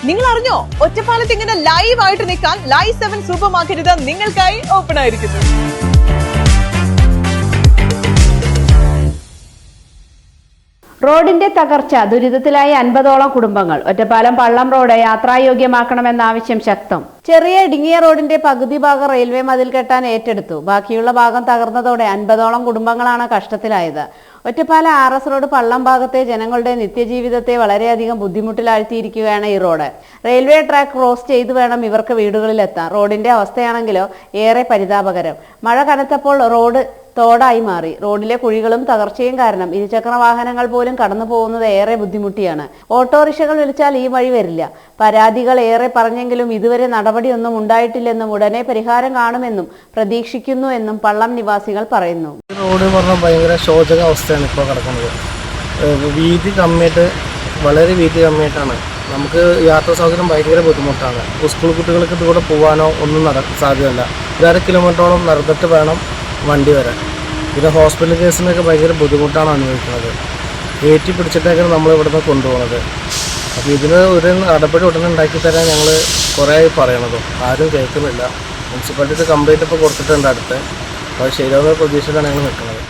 നിങ്ങൾ അറിഞ്ഞോ ഒറ്റപ്പാലത്ത് ഇങ്ങനെ ലൈവ് ആയിട്ട് നിൽക്കാൻ ലൈവ് 7 സൂപ്പർ മാർക്കറ്റ് നിങ്ങൾക്കായി ഓപ്പൺ ആയിരിക്കുന്നു. റോഡിന്റെ തകർച്ച ദുരിതത്തിലായി 50ഓളം കുടുംബങ്ങൾ. ഒറ്റപ്പാലം പള്ളം റോഡ് യാത്രായോഗ്യമാക്കണമെന്ന ആവശ്യം ശക്തം. ചെറിയ ഇടുങ്ങിയ റോഡിന്റെ പകുതി ഭാഗം റെയിൽവേ മതിൽ കെട്ടാൻ ഏറ്റെടുത്തു. ബാക്കിയുള്ള ഭാഗം തകർന്നതോടെ 50ഓളം കുടുംബങ്ങളാണ് കഷ്ടത്തിലായത്. ഒറ്റപ്പാലം RS റോഡ് പള്ളം ഭാഗത്തെ ജനങ്ങളുടെ നിത്യജീവിതത്തെ വളരെയധികം ബുദ്ധിമുട്ടിലാഴ്ത്തിയിരിക്കുകയാണ് ഈ റോഡ്. റെയിൽവേ ട്രാക്ക് ക്രോസ് ചെയ്തു വേണം ഇവർക്ക് വീടുകളിലെത്താൻ. റോഡിന്റെ അവസ്ഥയാണെങ്കിലോ ഏറെ പരിതാപകരം. മഴ കനത്തപ്പോൾ റോഡ് തോടായി മാറി. റോഡിലെ കുഴികളും തകർച്ചയും കാരണം ഇരുചക്ര വാഹനങ്ങൾ പോലും കടന്നു പോകുന്നത് ഏറെ ബുദ്ധിമുട്ടിയാണ്. ഓട്ടോറിക്ഷകൾ വിളിച്ചാൽ ഈ വഴി വരില്ല. പരാതികൾ ഏറെ പറഞ്ഞെങ്കിലും ഇതുവരെ നടപടിയൊന്നും ഉണ്ടായിട്ടില്ലെന്നും ഉടനെ പരിഹാരം കാണുമെന്നും പ്രതീക്ഷിക്കുന്നു എന്നും പള്ളം നിവാസികൾ പറയുന്നു. റോഡ് പറഞ്ഞാൽ ഭയങ്കര ശോചക അവസ്ഥയാണ് ഇപ്പോൾ കിടക്കുന്നത്. വീതി കമ്മിയായിട്ട്, വളരെ വീതി കമ്മിയായിട്ടാണ്. നമുക്ക് യാത്രാ സൗകര്യം ഭയങ്കര ബുദ്ധിമുട്ടാണ്. സ്കൂൾ കുട്ടികൾക്ക് ഇതുകൂടെ പോകാനോ ഒന്നും സാധ്യമല്ല. 1.5 കിലോമീറ്ററോളം നടന്നിട്ട് വേണം വണ്ടി വരാൻ. പിന്നെ ഹോസ്പിറ്റൽ കേസിനൊക്കെ ഭയങ്കര ബുദ്ധിമുട്ടാണ് അനുഭവിക്കുന്നത്. കയറ്റി പിടിച്ചിട്ടൊക്കെയാണ് നമ്മൾ ഇവിടുന്ന് കൊണ്ടുപോകുന്നത്. അപ്പോൾ ഇതിന് ഒരു നടപടി ഉടനെ ഉണ്ടാക്കി തരാൻ ഞങ്ങൾ കുറേ പറയണതും ആരും കേൾക്കുന്നില്ല. മുനിസിപ്പാലിറ്റി കംപ്ലൈൻറ്റ് ഇപ്പോൾ കൊടുത്തിട്ടുണ്ട് അടുത്ത്. അത് ശരിയാവുന്ന പ്രതീക്ഷയിലാണ് ഞങ്ങൾ നിൽക്കുന്നത്.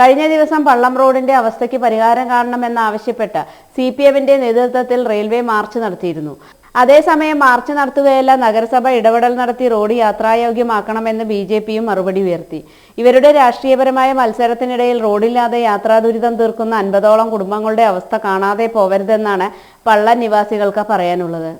കഴിഞ്ഞ ദിവസം പള്ളം റോഡിന്റെ അവസ്ഥയ്ക്ക് പരിഹാരം കാണണമെന്നാവശ്യപ്പെട്ട് CPMന്റെ നേതൃത്വത്തിൽ റെയിൽവേ മാർച്ച് നടത്തിയിരുന്നു. അതേസമയം മാർച്ച് നടത്തുകയല്ല, നഗരസഭ ഇടപെടൽ നടത്തി റോഡ് യാത്രായോഗ്യമാക്കണമെന്ന് BJPയും മറുപടി ഉയർത്തി. ഇവരുടെ രാഷ്ട്രീയപരമായ മത്സരത്തിനിടയിൽ റോഡില്ലാതെ യാത്രാ ദുരിതം തീർക്കുന്ന 50ഓളം കുടുംബങ്ങളുടെ അവസ്ഥ കാണാതെ പോവരുതെന്നാണ് പള്ളം നിവാസികൾക്ക് പറയാനുള്ളത്.